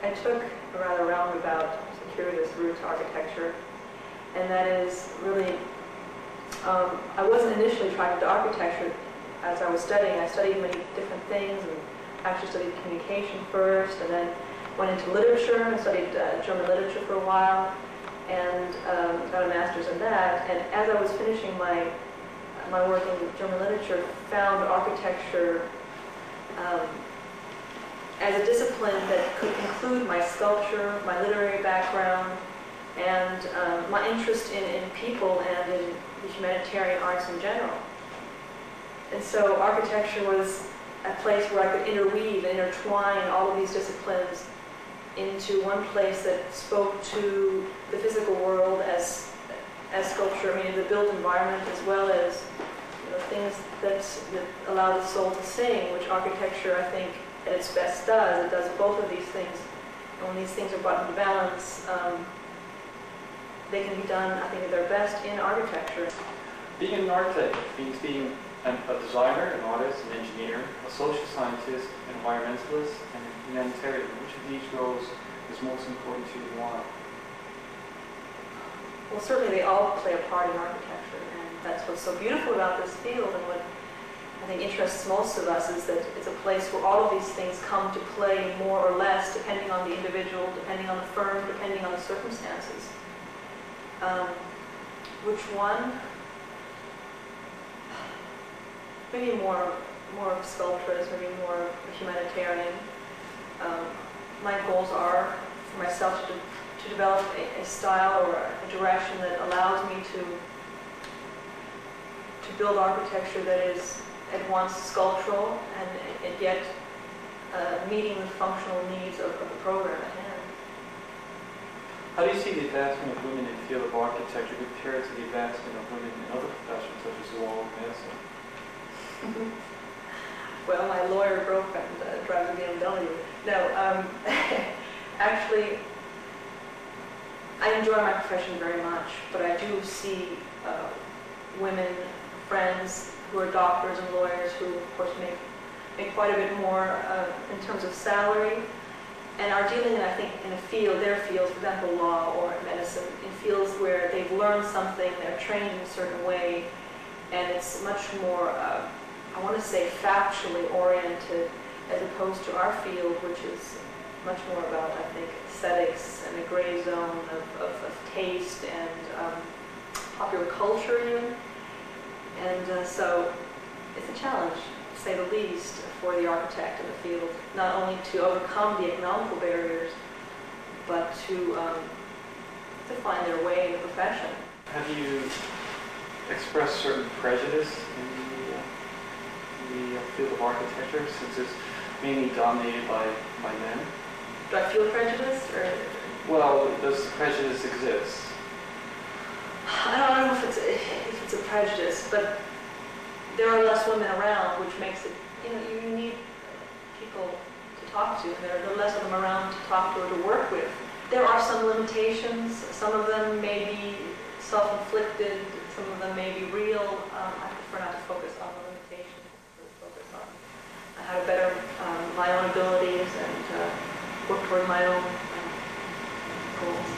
I took a rather roundabout, circuitous route to architecture, and that is really, I wasn't initially attracted to architecture as I was studying. I studied many different things, and actually studied communication first, and then went into literature and studied German literature for a while, and got a master's in that. And as I was finishing my work in German literature, found architecture as a discipline that could include my sculpture, my literary background, and my interest in people and in the humanitarian arts in general. And so architecture was a place where I could interweave and intertwine all of these disciplines into one place that spoke to the physical world as sculpture, I mean the built environment, as well as things that allow the soul to sing, which architecture, I think, at its best does. It does both of these things. And when these things are brought into balance, they can be done, I think, at their best in architecture. Being an architect means being a designer, an artist, an engineer, a social scientist, an environmentalist, and a humanitarian. Which of these roles is most important to you and why? Well, certainly they all play a part in architecture, and that's what's so beautiful about this field, and what I think interests most of us is that it's a place where all of these things come to play more or less, depending on the individual, depending on the firm, depending on the circumstances. Which one? Maybe more sculpturist, maybe more humanitarian. My goals are for myself to develop a style or a direction that allows me to build architecture that is at once sculptural and yet meeting the functional needs of the program at hand. How do you see the advancement of women in the field of architecture compared to the advancement of women in other professions such as law and medicine? Well, my lawyer girlfriend drives a BMW. No, actually, I enjoy my profession very much, but I do see women, friends who are doctors and lawyers who, of course, make quite a bit more in terms of salary, and are dealing, I think, in a field, their fields, for example, law or medicine, in fields where they've learned something, they're trained in a certain way, and it's much more, I want to say, factually oriented, as opposed to our field, which is much more about, I think, aesthetics and a gray zone of taste and popular culture even. And so it's a challenge, to say the least, for the architect in the field, not only to overcome the economical barriers, but to find their way in the profession. Have you expressed certain prejudice in the field of architecture, since it's mainly dominated by men? Do I feel prejudice, or? Well, does prejudice exist? I don't know if it's a prejudice, but there are less women around, which makes it, you need people to talk to, and there are less of them around to talk to or to work with. There are some limitations. Some of them may be self-inflicted, some of them may be real. I prefer not to focus on the limitations, but focus on how to better my own abilities and work toward my own goals.